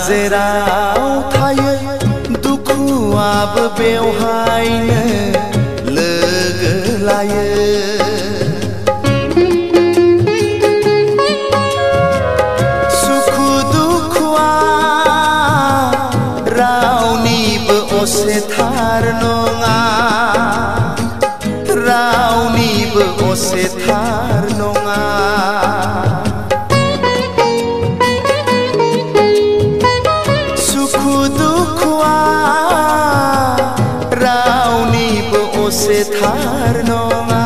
जेराव थायो दुखुआबो बेवहायनो लोगो लायो। सुखु दुखुआ रावनिबो असेथार नङा, रावनिबो असेथार नङा। सुखु दुखुआ रावनिबो असेथार नङा,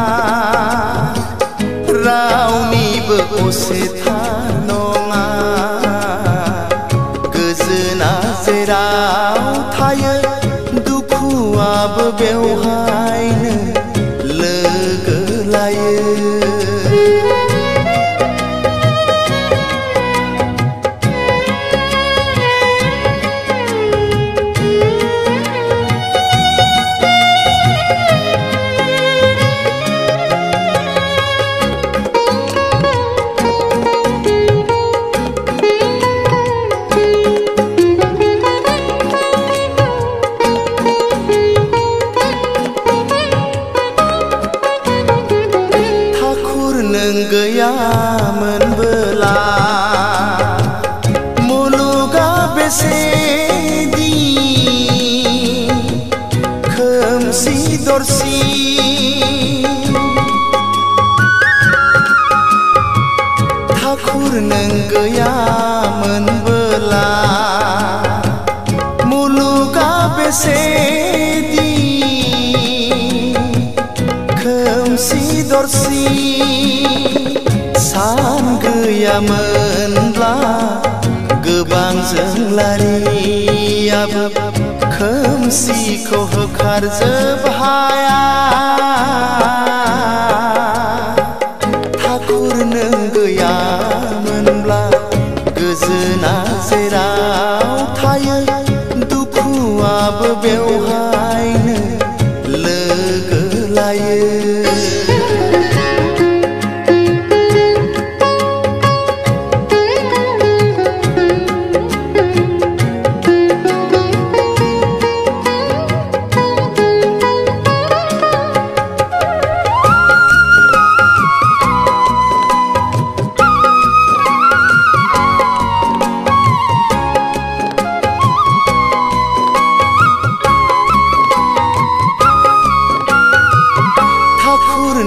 रावनिबो असेथार नङा। गोजोना जेराव थायो दुखुआबो बेवहायनो लोगो लायो। नों गैयामोनबोला मुलुगा बेसेदि खोमसि दरसि। ठाकुर नों गैयामोनबोला मुलुगा बेसेदि खोमसि दरसि। सान गैयामोनब्ला गोबां जोंलारियाबो खोमसिखौ होखारजोब हाया। ठाकुर नों गैयामोनब्ला गोजोना जेराव थायो दुखुआबो बेवहायनो लोगो लायो।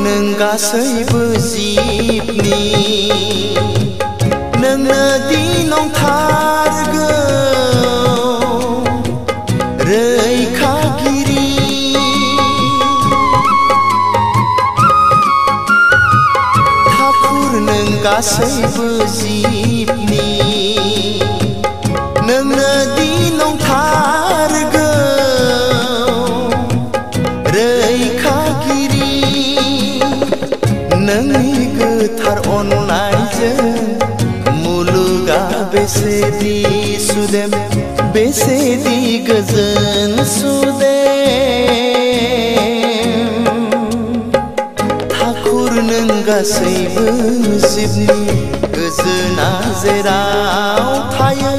नों गासैबो जिबनि नोंनो दि नंथारगौ रैखागिरि। ठाकुर नों गासैबो जिबनि नोंनो दि नंथारगौ रैखागिरि। नोंनि गोथार अननायजों मुलुगा बेसेदि सुदेम बेसेदि गोजोन सुदेम। ठाकुर नों गासैबो जिबनि गोजोना जेराव थायो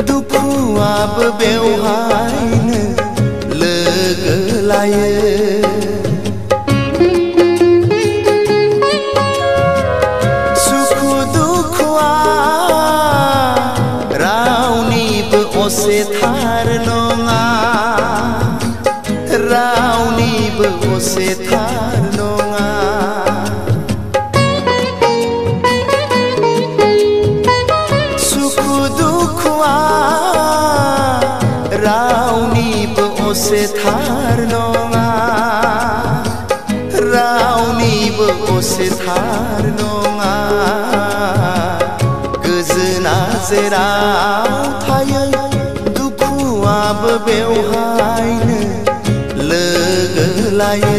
दुखुआबो बेवहायनो लोगो लायो। असेथार नङा, रावनिबो असेथार नङा। सुखु दुखुआ रावनिबो असेथार नङा, रावनिबो असेथार नङा। गोजोना जेराव थायो दुखुआबो बेवहायनो लोगो लायो।